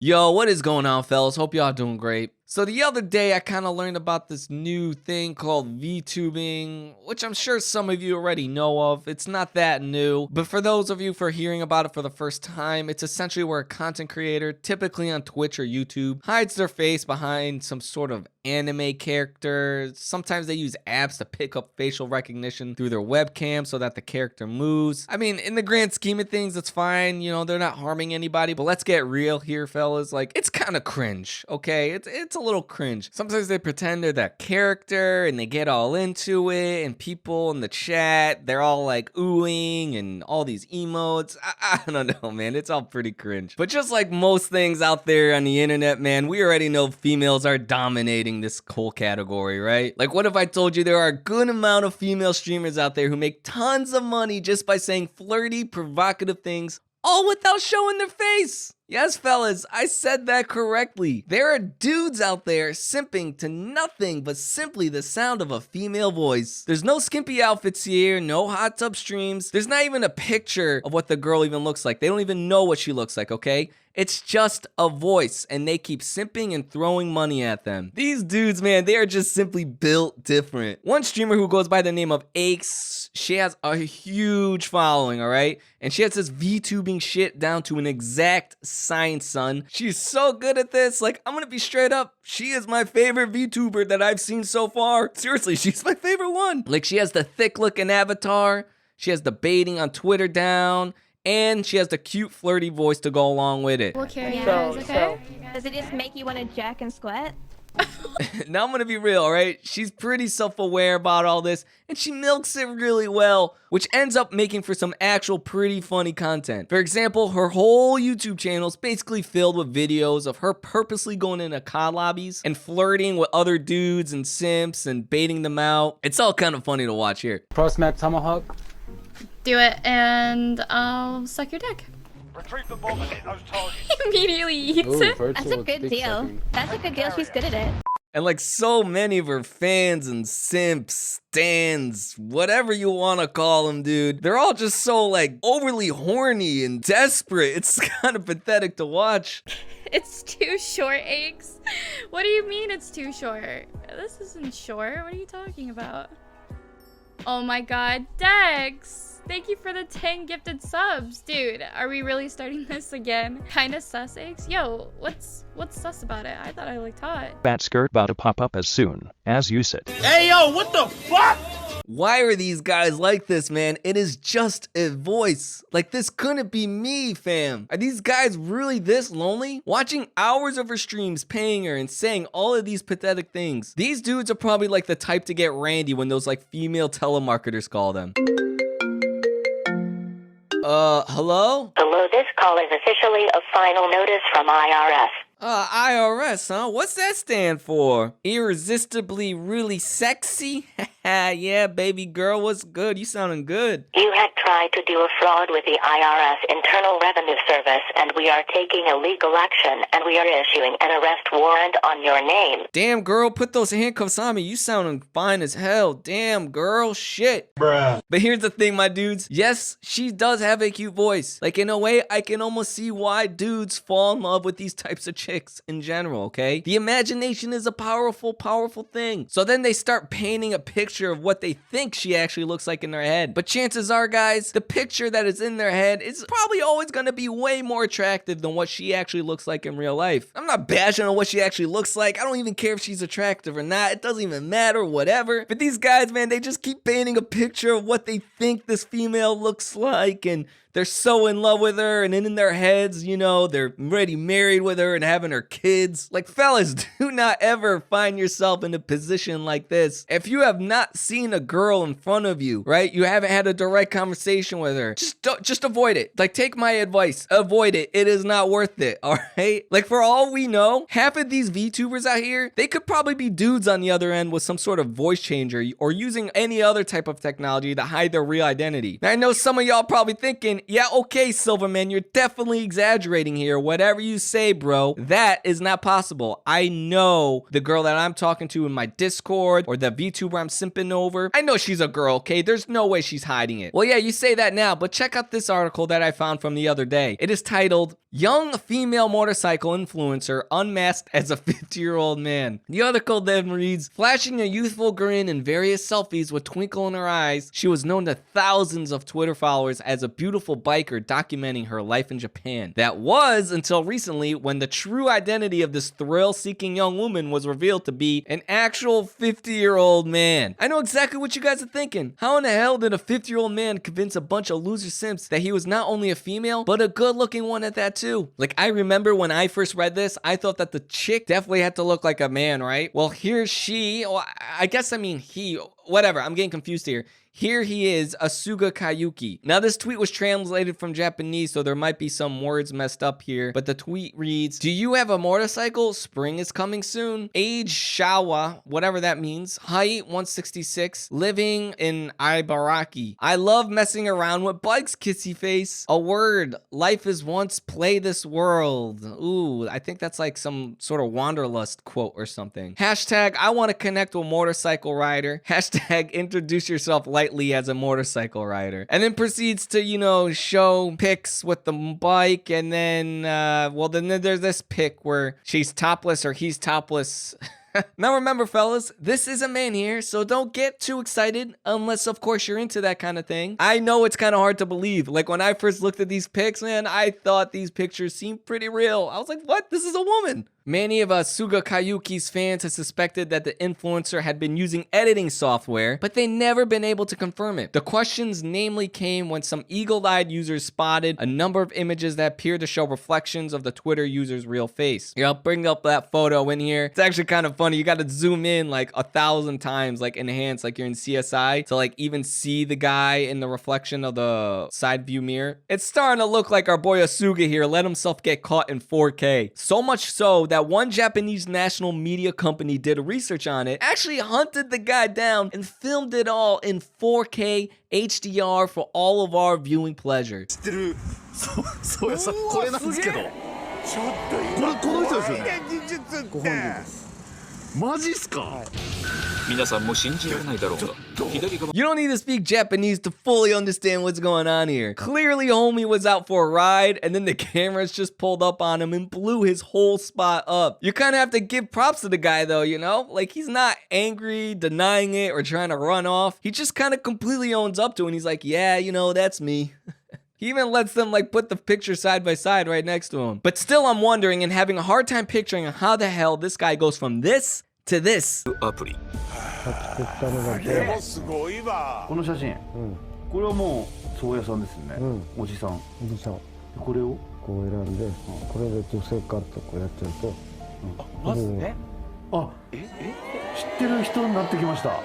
Yo, what is going on, fellas? Hope y'all doing great. So the other day, I kind of learned about this new thing called Vtubing, which I'm sure some of you already know of. It's not that new, but for those of you for hearing about it for the first time, it's essentially where a content creator, typically on Twitch or YouTube, hides their face behind some sort of anime character. Sometimes they use apps to pick up facial recognition through their webcam so that the character moves. I mean, in the grand scheme of things, it's fine. You know, they're not harming anybody, but let's get real here, fellas. Like, it's kind of cringe, okay? It's a little cringe. Sometimes they pretend they're that character and they get all into it, and people in the chat, they're all like oohing and all these emotes. I don't know, man. It's all pretty cringe. But just like most things out there on the internet, man, we already know females are dominating this whole category, right? Like, what if I told you there are a good amount of female streamers out there who make tons of money just by saying flirty, provocative things, all without showing their face? Yes, fellas, I said that correctly. There are dudes out there simping to nothing but simply the sound of a female voice. There's no skimpy outfits here, no hot tub streams. There's not even a picture of what the girl even looks like. They don't even know what she looks like, okay? It's just a voice, and they keep simping and throwing money at them. These dudes, man, they are just simply built different. One streamer who goes by the name of Aches, she has a huge following, all right? And she has this VTubing shit down to an exact science, son. She's so good at this. Like, I'm gonna be straight up. She is my favorite VTuber that I've seen so far. Seriously, she's my favorite one. Like, she has the thick looking avatar. She has the baiting on Twitter down. And she has the cute, flirty voice to go along with it. We'll carry you So, guys, okay? does it just make you want to jack and squat? Now I'm gonna be real, all right? She's pretty self-aware about all this, and she milks it really well, which ends up making for some actual pretty funny content. For example, her whole YouTube channel is basically filled with videos of her purposely going into COD lobbies and flirting with other dudes and simps and baiting them out. It's all kind of funny to watch here. Pro smack tomahawk. Do it, and I'll suck your dick. Retrieve the bomb and hit those targets. Immediately eats Ooh, it. virtual That's a good dick deal. sucking. That's a good deal. She's good at it. And like so many of her fans and simps, stans, whatever you want to call them, dude, they're all just so like overly horny and desperate. It's kind of pathetic to watch. It's too short, Aches. What do you mean it's too short? This isn't short. What are you talking about? Oh my god, Dex! Thank you for the 10 gifted subs. Dude, are we really starting this again? Kinda sus, Aches? Yo, what's sus about it? I thought I looked hot. Fat skirt about to pop up as soon as you sit. Hey yo, what the fuck? Why are these guys like this, man? It is just a voice. Like, this couldn't be me, fam. Are these guys really this lonely? Watching hours of her streams, paying her, and saying all of these pathetic things. These dudes are probably like the type to get randy when those like female telemarketers call them. Hello? Hello, this call is officially a final notice from IRS. IRS, huh? What's that stand for? Irresistibly really sexy? Yeah, baby girl, what's good? You sounding good. You had tried to do a fraud with the IRS Internal Revenue Service, and we are taking a legal action, and we are issuing an arrest warrant on your name. Damn, girl, put those handcuffs on me. You sounding fine as hell. Damn, girl, shit. Bruh. But here's the thing, my dudes. Yes, she does have a cute voice. Like, in a way, I can almost see why dudes fall in love with these types of chicks in general, okay? The imagination is a powerful, powerful thing. So then they start painting a picture of what they think she actually looks like in their head. But chances are, guys, the picture that is in their head is probably always gonna be way more attractive than what she actually looks like in real life. I'm not bashing on what she actually looks like. I don't even care if she's attractive or not. It doesn't even matter, whatever. But these guys, man, they just keep painting a picture of what they think this female looks like, and they're so in love with her, and then in their heads, you know, they're already married with her and having her kids. Like, fellas, do not ever find yourself in a position like this. If you have not seen a girl in front of you, right, you haven't had a direct conversation with her, just avoid it. Like, take my advice. Avoid it. It is not worth it, all right? Like, for all we know, half of these VTubers out here, they could probably be dudes on the other end with some sort of voice changer or using any other type of technology to hide their real identity. Now, I know some of y'all probably thinking, Yeah, okay, Silverman, you're definitely exaggerating here. Whatever you say, bro, that is not possible. I know the girl that I'm talking to in my Discord or the VTuber I'm simping over. I know she's a girl, okay? There's no way she's hiding it. Well, yeah, you say that now, but check out this article that I found from the other day. It is titled, Young Female Motorcycle Influencer Unmasked as a 50-Year-Old Man. The article then reads, flashing a youthful grin in various selfies with twinkle in her eyes, she was known to thousands of Twitter followers as a beautiful biker documenting her life in Japan. That was until recently when the true identity of this thrill-seeking young woman was revealed to be an actual 50-year-old man. I know exactly what you guys are thinking. How in the hell did a 50-year-old man convince a bunch of loser simps that he was not only a female, but a good-looking one at that too? Like, I remember when I first read this, I thought that the chick definitely had to look like a man, right? Well, here she, well, I guess I mean he, whatever, I'm getting confused here. Here he is, Asuga Kayuki. Now, this tweet was translated from Japanese, so there might be some words messed up here, but the tweet reads, do you have a motorcycle? Spring is coming soon. Age, Shawa, whatever that means. Height, 166. Living in Ibaraki. I love messing around with bikes, kissy face. A word, life is once, play this world. Ooh, I think that's like some sort of Wanderlust quote or something. Hashtag, I want to connect with motorcycle rider. Hashtag, introduce yourself lightly as a motorcycle rider, and then proceeds to, you know, show pics with the bike, and then well, then there's this pic where she's topless or he's topless. Now remember, fellas, this is a man here, so don't get too excited unless, of course, you're into that kind of thing. I know it's kind of hard to believe. Like, when I first looked at these pics, man, I thought these pictures seemed pretty real. I was like, what? This is a woman. Many of Asuga Kayuki's fans have suspected that the influencer had been using editing software, but they never been able to confirm it. The questions namely came when some eagle-eyed users spotted a number of images that appeared to show reflections of the Twitter user's real face. Here, I'll bring up that photo in here. It's actually kind of funny. You got to zoom in like 1,000 times, like enhance, like you're in CSI, to like even see the guy in the reflection of the side view mirror. It's starting to look like our boy Asuga here let himself get caught in 4K. So much so that one Japanese national media company did research on it, actually hunted the guy down and filmed it all in 4K HDR for all of our viewing pleasure. そうやさこれなんですけどこの人ですよねご本人ですマジっすか You don't need to speak Japanese to fully understand what's going on here. Clearly, homie was out for a ride, and then the cameras just pulled up on him and blew his whole spot up. You kind of have to give props to the guy, though, you know? Like, he's not angry, denying it, or trying to run off. He just kind of completely owns up to it, and he's like, yeah, you know, that's me. He even lets them like put the picture side by side right next to him. But still, I'm wondering and having a hard time picturing how the hell this guy goes from this to this. すごいわこの写真これはもう宗谷さんですねおじさんこれをこう選んでこれで女性カットこうやっちゃうとまずねあ知ってる人になってきました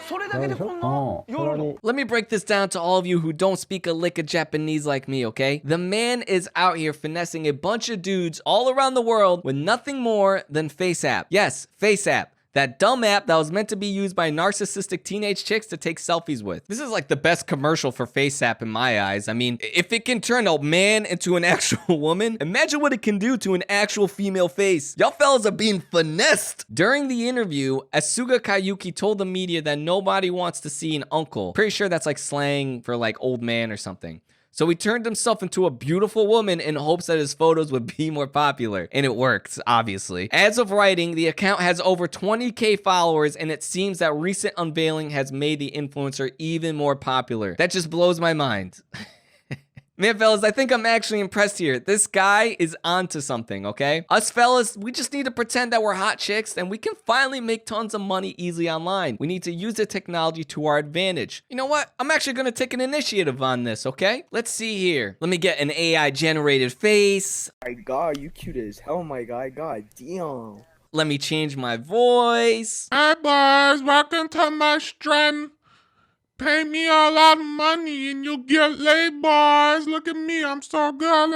それだけでこんな夜の Let me break this down to all of you who don't speak a lick of Japanese like me, okay? The man is out here finessing a bunch of dudes all around the world with nothing more than FaceApp. Yes, FaceApp. That dumb app that was meant to be used by narcissistic teenage chicks to take selfies with. This is like the best commercial for FaceApp in my eyes. I mean, if it can turn a man into an actual woman, imagine what it can do to an actual female face. Y'all fellas are being finessed. During the interview, Asuga Kayuki told the media that nobody wants to see an uncle. Pretty sure that's like slang for like old man or something. So he turned himself into a beautiful woman in hopes that his photos would be more popular. And it worked, obviously. As of writing, the account has over 20K followers, and it seems that recent unveiling has made the influencer even more popular. That just blows my mind. Man, fellas, I think I'm actually impressed here. This guy is onto something, okay? Us fellas, we just need to pretend that we're hot chicks and we can finally make tons of money easily online. We need to use the technology to our advantage. You know what? I'm actually gonna take an initiative on this, okay? Let's see here. Let me get an AI-generated face. My God, you cute as hell, my guy. God damn. Let me change my voice. Hi, boys. Welcome to my stream. Pay me a lot of money and you'll get laid, boys. Look at me, I'm so good.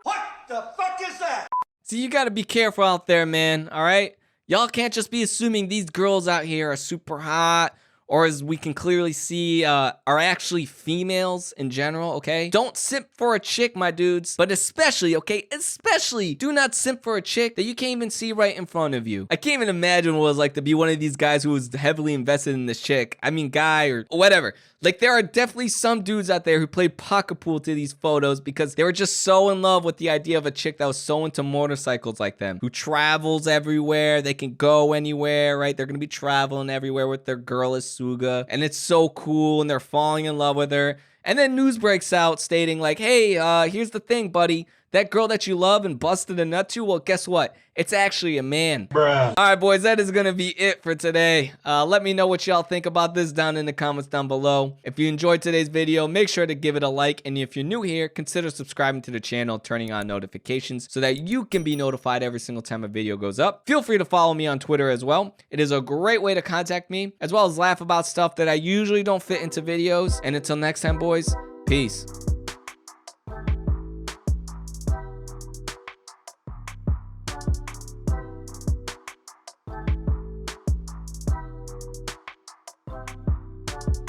What the fuck is that? See, you gotta be careful out there, man, all right? Y'all can't just be assuming these girls out here are super hot, or as we can clearly see, are actually females in general, okay? Don't simp for a chick, my dudes. But especially, okay, especially do not simp for a chick that you can't even see right in front of you. I can't even imagine what it was like to be one of these guys who was heavily invested in this chick. I mean, guy or whatever. Like, there are definitely some dudes out there who play pocket pool to these photos because they were just so in love with the idea of a chick that was so into motorcycles like them, who travels everywhere, they can go anywhere, right? They're gonna be traveling everywhere with their girl Asuga, and it's so cool, and they're falling in love with her. And then news breaks out stating like, hey, here's the thing, buddy. That girl that you love and busted a nut to, well, guess what? It's actually a man. Bruh. All right, boys, that is going to be it for today. Let me know what y'all think about this down in the comments down below. If you enjoyed today's video, make sure to give it a like. And if you're new here, consider subscribing to the channel, turning on notifications so that you can be notified every single time a video goes up. Feel free to follow me on Twitter as well. It is a great way to contact me, as well as laugh about stuff that I usually don't fit into videos. And until next time, boys, peace.